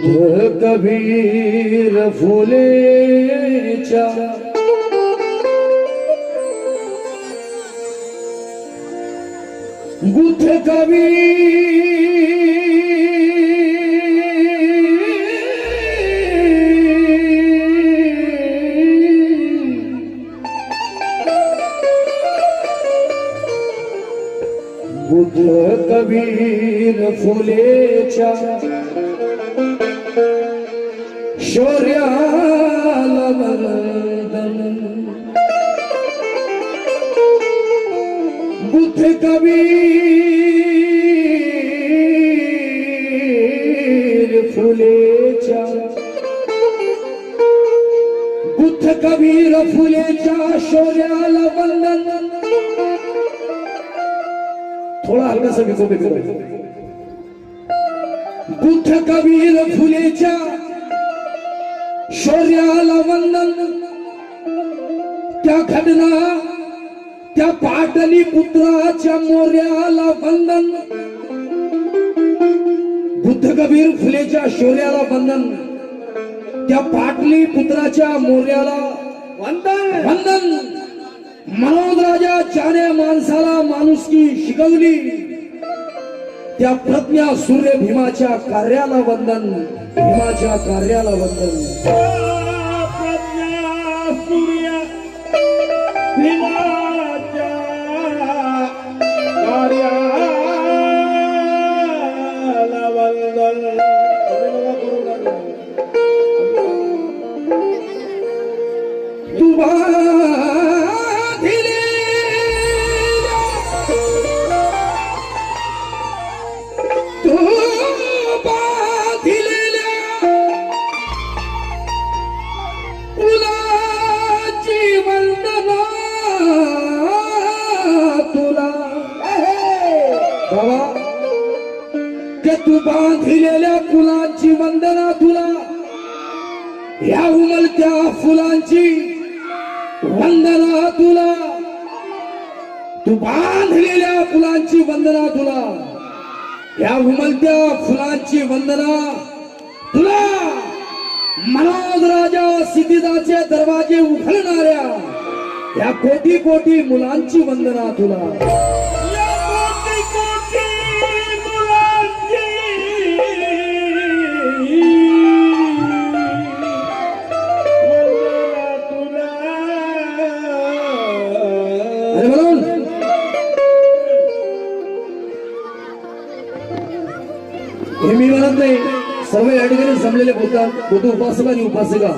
बुद्ध कबीर फुलेच्या बुद्ध कबीर फुलेच्या शौर्याला वंदन बुद्ध कबीर फुलेच्या बुद्ध कबीर फुलेच्या शौर्याला वंदन थोड़ा हल्का सा बिको बिको बुद्ध कबीर फुलेच्या शौर्याला वंदन त्या घडना त्या पाटली पुत्राच्या मोर्याला वंदन बुद्ध कबीर फुलेच्या शौर्याला वंदन त्या पाटली पुत्राच्या मोर्याला वंदन वंदन मनोज राजा ज्याने माणसाला माणुसकी शिकवली त्या प्रज्ञा सूर्य भीमाच्या कार्याला वंदन भीमाच्या कार्याला वंदन प्रज्ञा सूर्य भीमाच्या कार्याला वंदन तू तू बांधिलेल्या फुलांची वंदना तुला या उमलत्या फुलांची वंदना तुला तू बांधलेल्या फुलांची वंदना तुला या उमलत्या फुलांची वंदना तुला मनोज राजा सिद्धिदाचे दरवाजे उघडणाऱ्या या कोटी कोटी मुलांची वंदना तुला हे मी म्हणत नाही सर्व या ठिकाणी जमलेले बुद्ध उपासक आणि उपासिका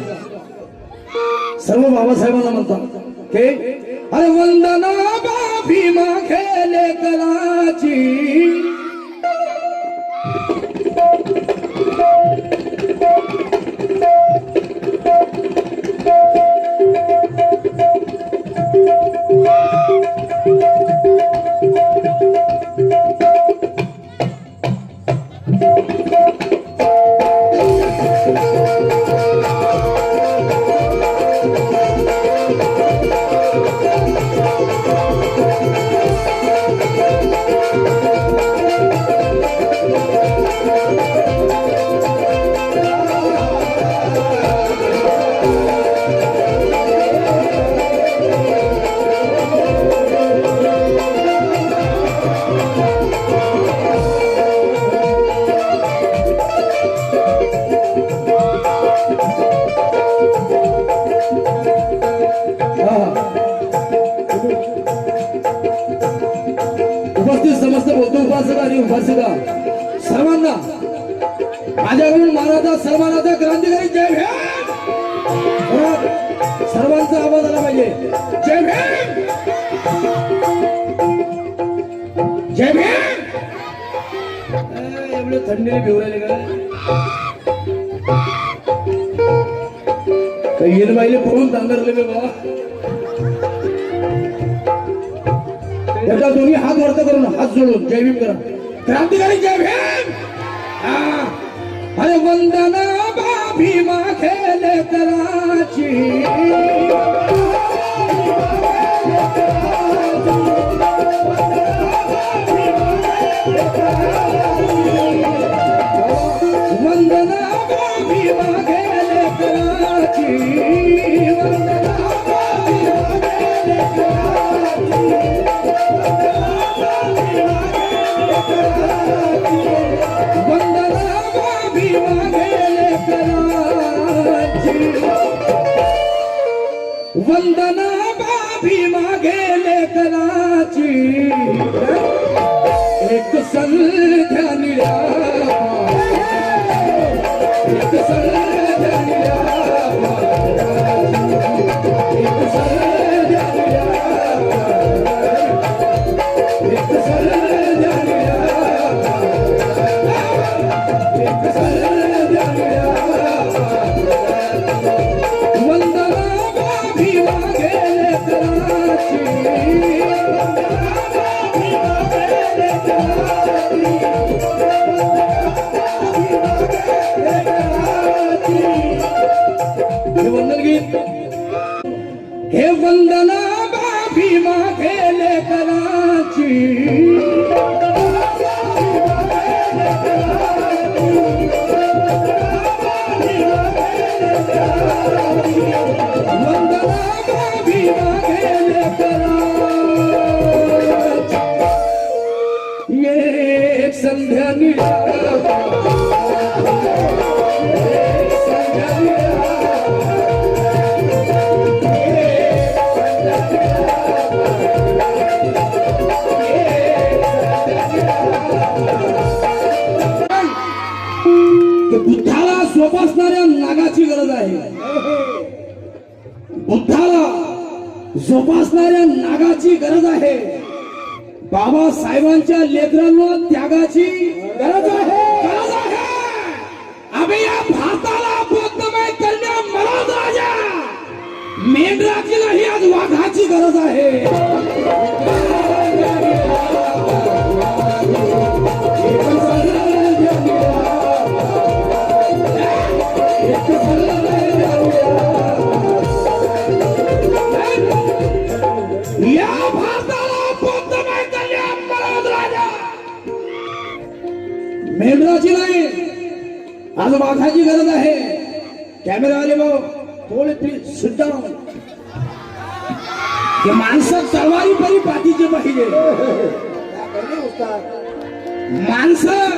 सर्व बाबासाहेबांना म्हणतात के अरे वंदना भीमा खेले कलाची उपासिका सर्वांना माझ्याकडून महाराजा सन्मानाचा क्रांतिकारी जय भीम सर्वांचा आवाज आला पाहिजे जय भीम जय भीम एवढे थंडीने भिवरायले का येल बाईले पळून तांदरले बाबा एकदा दोन्ही हात वरत करून हात जोडून जय भीम करा क्रांतिकारी जय भीम अरे वंदना भीमा खेले कराची वंदना वंदना बाभी मागे लेकराची एक संध्या निळ्या एक संध्या निळ्या एक संध्या निळ्या एक संध्या निळ्या एक संध्या निळ्या वंदना बाभी मागे लेकराची हे वंदन गीत हे वंदना बाभी मागे लेकराची वंदना बाभी मागे लेकराची ये एक संध्या निळ्या बुद्धाला जोपासणाऱ्या नागाची गरज आहे बुद्धाला जोपासणाऱ्या नागाची गरज आहे बाबासाहेबांच्या लेकरांना त्यागाची गरज आहे अबे या भारताला बौद्धमय करण्या मराठ राजा मेंढराची नाही आज वाघाची गरज आहे या भारताला बौद्धमय करण्या मराठ राजा मेंढराची नाही आज वाघाची गरज आहे कॅमेरावाले भाऊ थोडे प्लीज सिट डाऊन हे माणसं तलवारी परी पाठीचे पाहिजे माणसं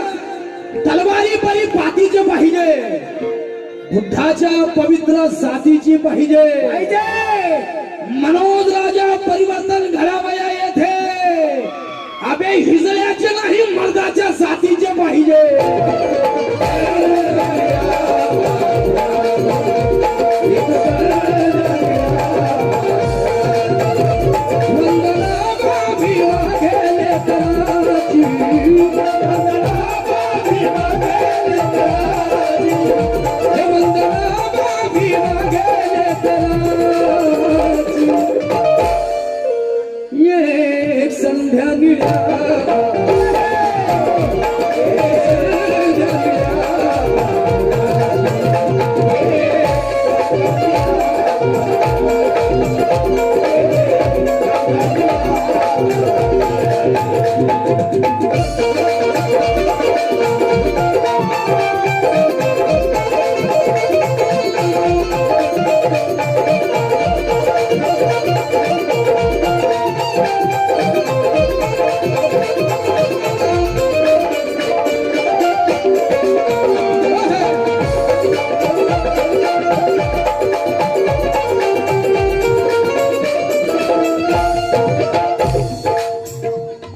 तलवारी परी पाठीचे पाहिजे बुद्धाच्या पवित्र साथीची पाहिजे मनोज राजा परिवर्तन घडावया येथे अबे हिजड्याचे नाही मर्दाच्या साथीचे पाहिजे वंदना बाभी मागे लेकराची हे वंदना बाभी मागे लेकराची ये एक संध्या निळ्या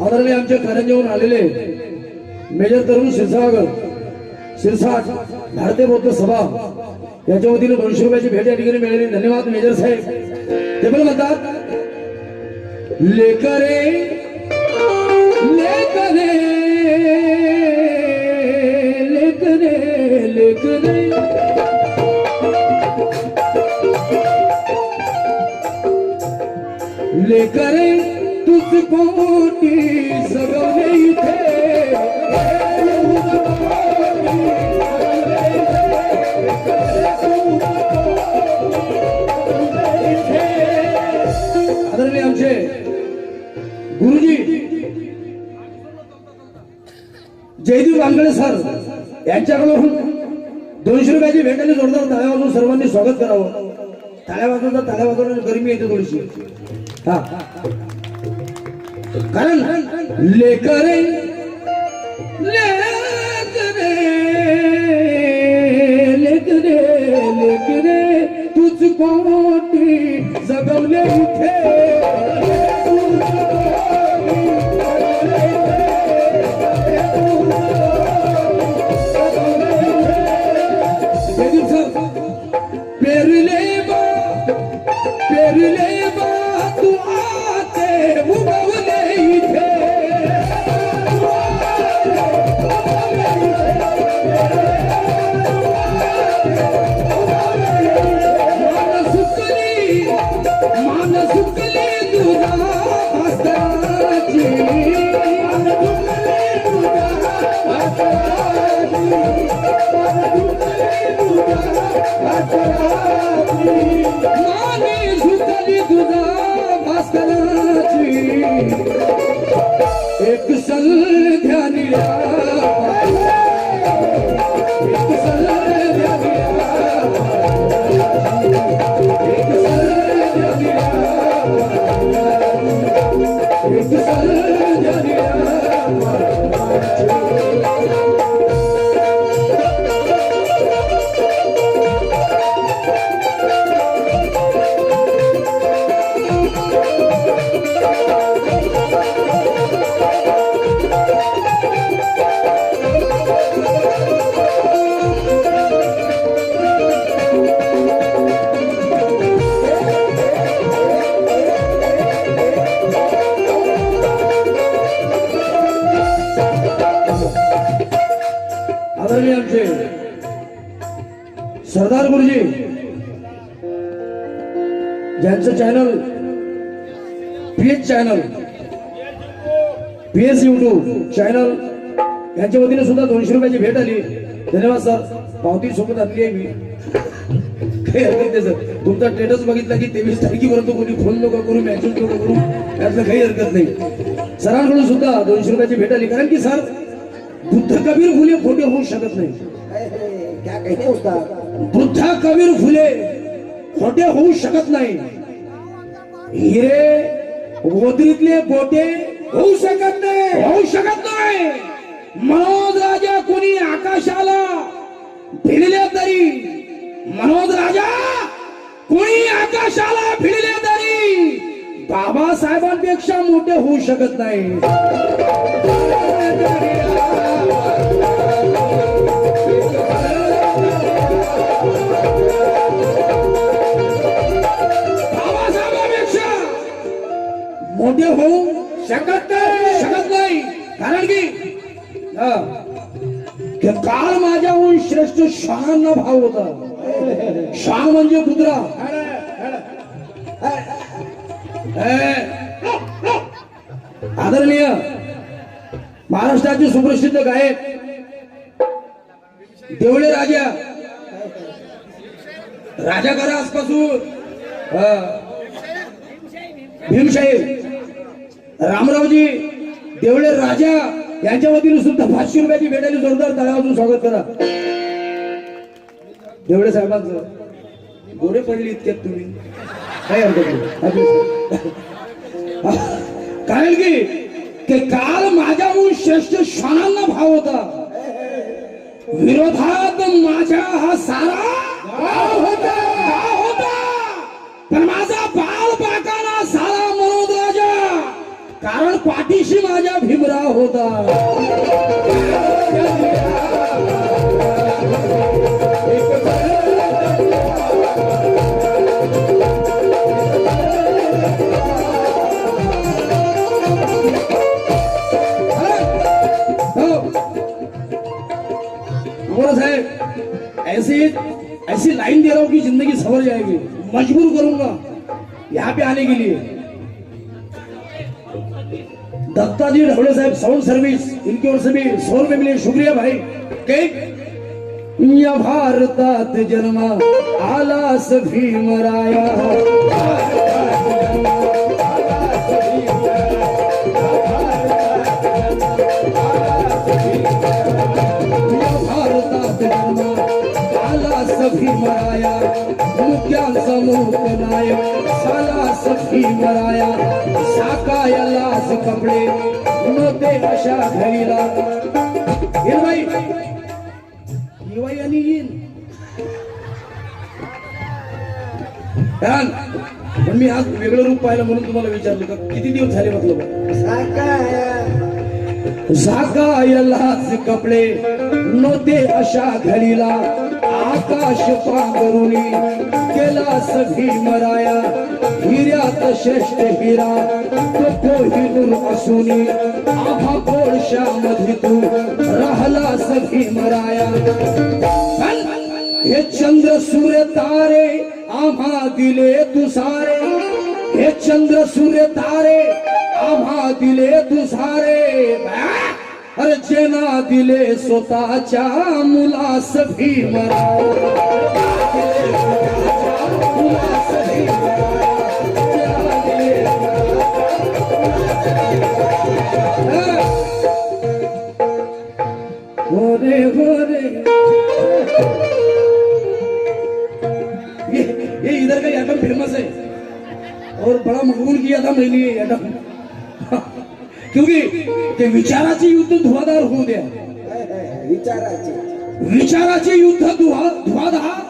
आदरणीय आमच्या कारंजेहून आलेले मेजर तरुण शिरसाट भारतीय बौद्ध सभा याच्या वतीने 200 रुपयाची भेट या ठिकाणी मिळाली धन्यवाद मेजर साहेब ते पण म्हणतात लेकरे लेकरे लेकरे लेकरे लेकरे तुझ कोटी सगवले इथे आदरणीय आमचे गुरुजी जयदेव वानकडे सर यांच्याकडून 200 रुपयाची भेट आणि जोरदार टाळ्या वाजवून सर्वांनी स्वागत करावं ताळ्या वाजवून गरमी येते थोडीशी. हा कारण लेकरे लेकरे लेकरे लेकरे तुझ कोटी जगवले इथे पेरले बा तू आते उगवले इथे मान सुकली तुझा भास्कराची माने झुकली तुझा भास्कराची एक संध्यानिया एक संध्यानिया एक संध्यानिया एक संध्यानिया आदरणीय आमचे सरदार गुरुजी ज्यांचं चॅनल पीएस YouTube चॅनल यांच्या वतीने सुद्धा 200 रुपयाची भेट आली. धन्यवाद सर. पावती सोबत आणली आहे मी. काही हरकत नाही सर. तुमचा स्टेटस बघितला की 23 तारखेपर्यंत कोणी फोन नका करू मेसेज नका करू यातलं काही हरकत नाही. सरांकडून सुद्धा 200 रुपयाची भेट आली कारण की सर बुद्ध कबीर फुले खोटे होऊ शकत नाही. बुद्ध कबीर फुले खोटे होऊ शकत नाही. हिरे गोदरीतले गोटे होऊ शकत नाही. मनोज राजा कोणी आकाशाला भिडले तरी बाबासाहेबांपेक्षा मोठे होऊ शकत नाही. मोठे होऊ शकत नाही कारण की काल माझ्याहून श्रेष्ठ श्वानांना भाव होता. श्वान म्हणजे कुत्रा. आदरणीय महाराष्ट्राचे सुप्रसिद्ध गायक देवळे राजाकारा आजपासून भीमशाही रामरावजी देवळे राजा यांच्या वतीने सुद्धा 500 रुपयाची भेट आली. जोरदार टाळ्या वाजवून स्वागत करा देवळे साहेबांचं. गोरे पडले इतक्यात तुम्ही काय हरकत नाही. कारण की काल माझ्याहून श्रेष्ठ श्वानांना भाव होता. विरोधात माझ्या हा सारा होता पण माझा बाल बाकाना सारा मनोज राजा कारण पाठीशी माझ्या भीमराव होता. साहेब ऐसी लाइन दे रहा हूं कि जिंदगी सवर जाएगी. मजबूर करूंगा यहाँ पे आने के लिए. दत्ताजी ढवळे साहब साउंड सर्विस इनकी ओर से भी 100 रुपये मिले. शुक्रिया भाई. या भारतात जन्मा आलास भीमराया. भारतात जन्मा आलास भीमराया. मुख्यांचा मुख लोकनायक साला सखी मराया साकायलाच कपडे नव्हते अशा घरीला हिरवाई हिरवाई आणि येईल पण मी आज वेगळं रूप पाहिलं म्हणून तुम्हाला विचारलं का किती दिवस झाले म्हटलं साकायलाच कपडे नव्हते अशा घडीला आकाश पांघरुणी केला सखी मराया हिऱ्यात श्रेष्ठ हिरा तो कोहिनूर असूनी आभा कोळशामध्ये तू राहला सखी मराया हे चंद्र सूर्य तारे आम्हा दिले तू सारे हे चंद्र सूर्य तारे आम्हा दिले तू सारे अरे जेना दिले स्वतःच्या मुलास भीमराया होरे होरे ये इधर का एटम फेमस है और बड़ा मकबूल किया था मैंने ये एटम क्योंकि ते विचाराचे युद्ध धुवाधार होऊ द्या विचाराचे युद्ध धुवाधार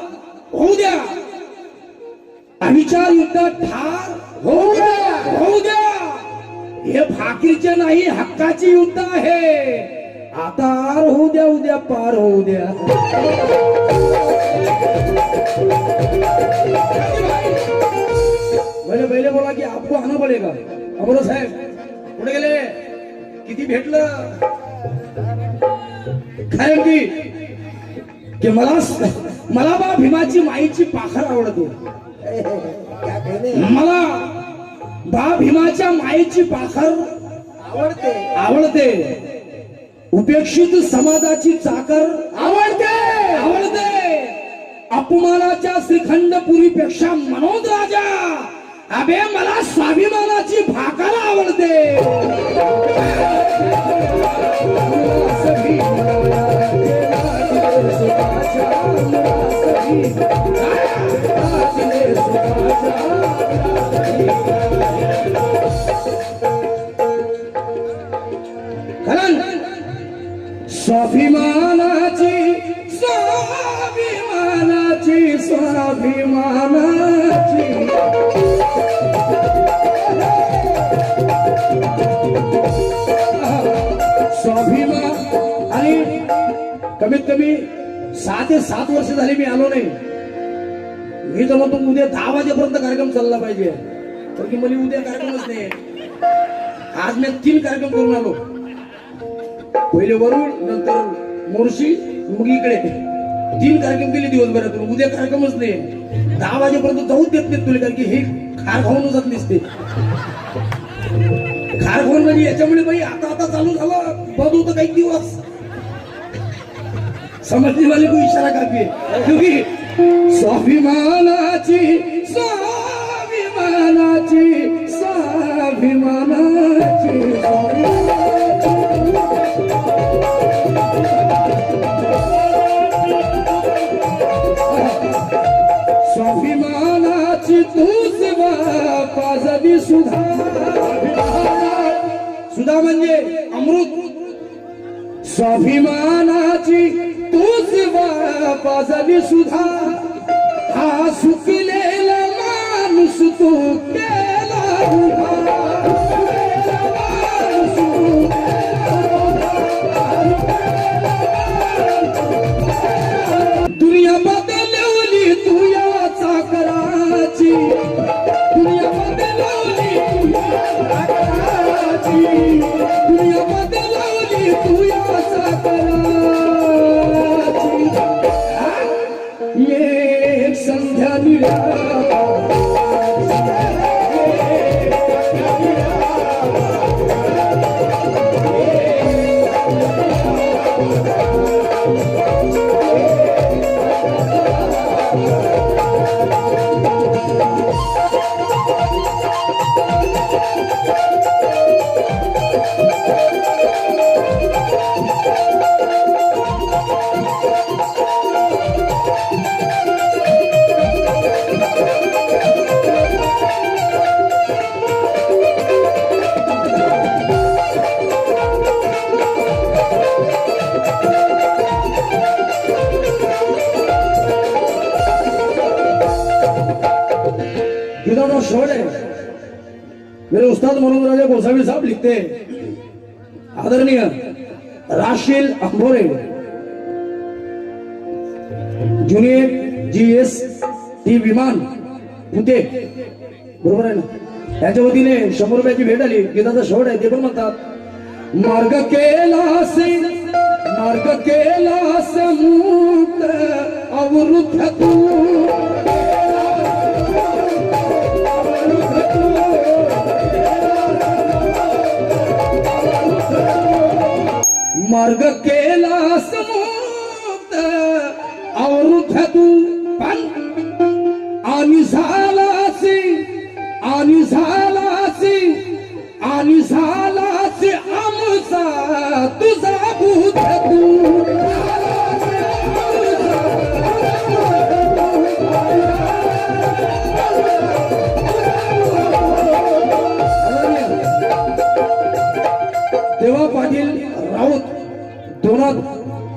होऊ द्या अविचार युद्ध ठार होऊ द्या हे फाकीरचे नाही हक्काचे युद्ध आहे आता आर होऊ द्या उद्या पार होऊ द्या पहिले बोला की आपको आना पडेगा अमरो साहेब कुठे गेले किती भेटलं काय की मला बा भीमाची माईची पाखर आवडते मला बा भीमाच्या माईची पाखर आवडते उपेक्षित समाजाची चाकर आवडते अपमानाच्या श्रीखंडपुरीपेक्षा मनोद राजा अबे मला स्वाभिमानाची भाकर आवडते स्वाभिमानाची स्वाभिमान आणि कमीत कमी 6 ते 7 वर्ष झाली मी आलो नाही मी तर म्हणतो उद्या 10 वाजेपर्यंत कार्यक्रम चालला पाहिजे तर की मला उद्या कार्यक्रमच नाही आज मी 3 कार्यक्रम करून आलो पहिले वरुड नंतर मोर्शी मग इकडे 3 कार्यक्रम केले दिवसभरातून उद्या कार्यक्रमच नाही 10 वाजेपर्यंत जाऊच देत नाही तुला कारण की हे खार खाऊन जात नसते खार खाऊन म्हणजे याच्यामुळे बाई आता चालू झालं बंद होतं काही दिवस समजने वाले को इशारा काफी है क्योंकि स्वाभिमानाची स्वाभिमानाची तूच बापाजली सुधा सुधा म्हणजे अमृत स्वाभिमानाची तूच बापाजली सुधा हा सुकलेला माणूस तू केला दुनिया बदलवली तू या चाकराची दुनिया बदलवली दुनिया बदलवली तू या चाकराची एक संध्या निळा गीता का शेवट है। मेरे उस्ताद मनोज राजा गोसावी साहब लिखते हैं, आदरणीय राशील अंभोरे ज्युनियर GST विमान पुते, बरोबर आहे ना, त्याच्या वतीने 100 रुपयाची भेट आली। गीताचा शेवट आहे, ते पण म्हणतात, मार्ग केलास मुक्त अवरुद्ध तू, मार्ग केलास मुक्त अवरुद्ध तू, पण आणि झालासी आमचा तुझा बुद्ध तू, देवा पाटील राऊत दोनात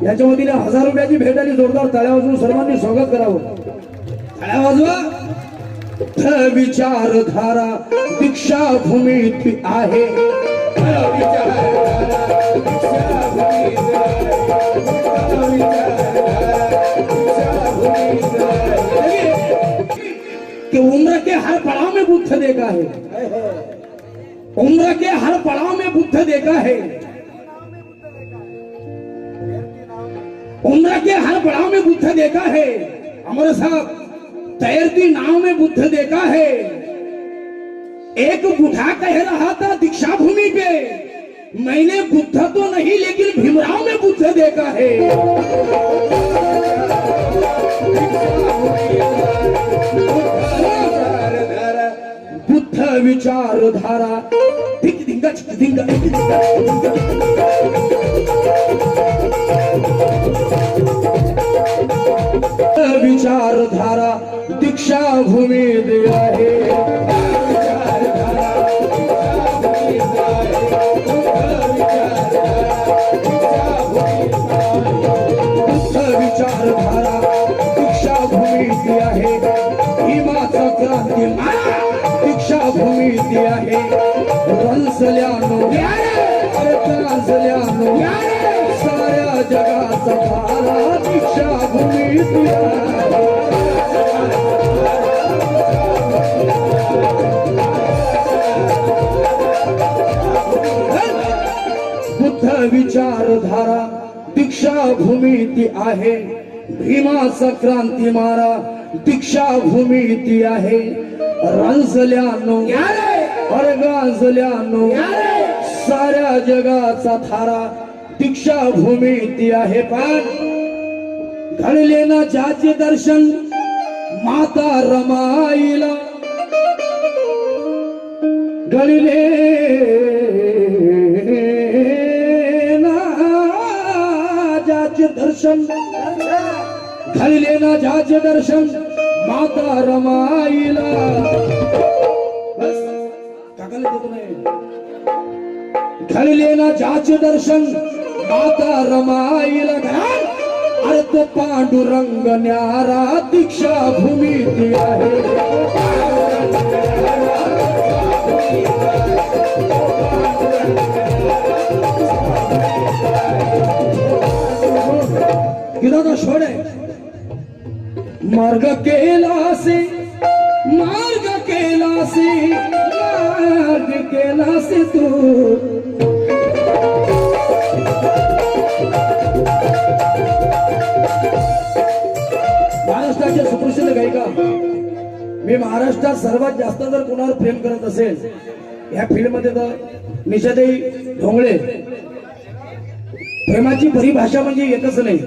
याच्या वतीने 1000 रुपयाची भेट आली। जोरदार टाळ्या वाजवून सर्वांनी स्वागत करावं। टाळ्या वाजवा। विचारधारा दीक्षाभूमी आहे, कि उम्र के हर पड़ाव में बुद्ध देखा है, उम्र के हर पड़ाव में बुद्ध देखा है, उम्र के हर पड़ाव में बुद्ध देखा है। हमारे साहब तैरती नाव में बुद्ध देखा है। एक बूढ़ा कह रहा था दीक्षा भूमि पे, मैंने बुद्ध तो नहीं लेकिन भीमराव में बुद्ध देखा है। बुद्ध विचारधारा धिक धिंगा चिक धिंगा, विचारधारा दीक्षा भूमी आहे, विचारधारा दीक्षा भूमी आहे, भीमाचा क्रांती मारा दीक्षा भूमी आहे। रंसल्यानो गाजल्यानो साऱ्या जगाचा भारा दीक्षा भूमी आहे। बुद्ध विचारधारा दीक्षा भूमी आहे, भीमाचा क्रांती मारा दीक्षा भूमी आहे। रंसल्यानो अरे गाजल्यानो साऱ्या जगाचा थारा दीक्षा भूमी आहे। पण घडले ना ज्याचे दर्शन माता रमाईला, घडले ना ज्याचे दर्शन, घडले ना ज्याचे दर्शन माता रमाईला, बस काकाला देतो नाही, घडले ना ज्याचे दर्शन माता रमाईला, अरे तो पांडुरंग न्यारा दीक्षा भूमी आहे। गीताचा शेवट आहे, मार्ग केलासे तू, महाराष्ट्राच्या सुप्रसिद्ध गायिका। मी महाराष्ट्रात सर्वात जास्त जर कोणावर प्रेम करत असेल या फील्ड मध्ये तर निशाताई ढोंगळे। प्रेमाची परिभाषा म्हणजे एकच नाही,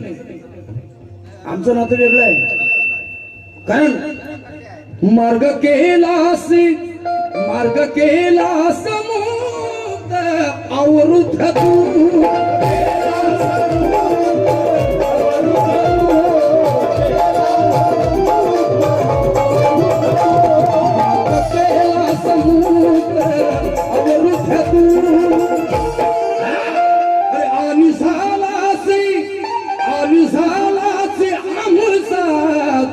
आमचं नातं वेगळं आहे। कारण मार्ग केलास मुक्त अवरुद्ध तू,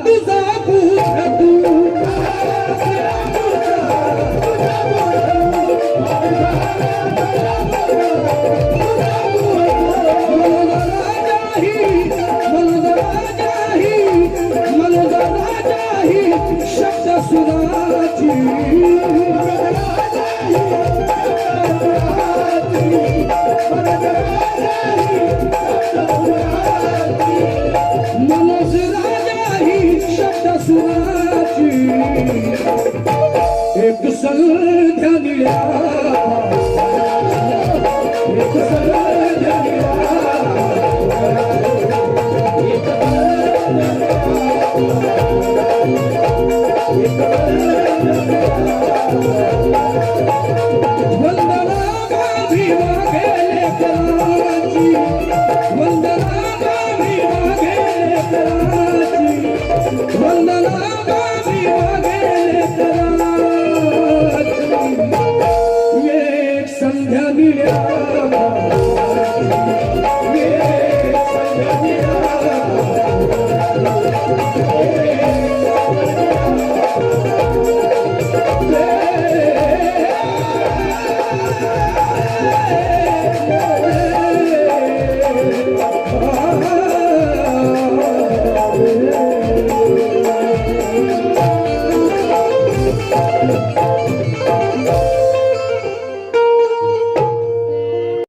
तुझा बुद्ध तू, मनोज राजा ही शब्द सुराची एक संध्या निळ्या एक संध्या वंदना गावी वागेले कराची वंदना गावी वागेले कराची वंदना गावी वागेले कराची एक संध्या निळ्या एक संध्या निळ्या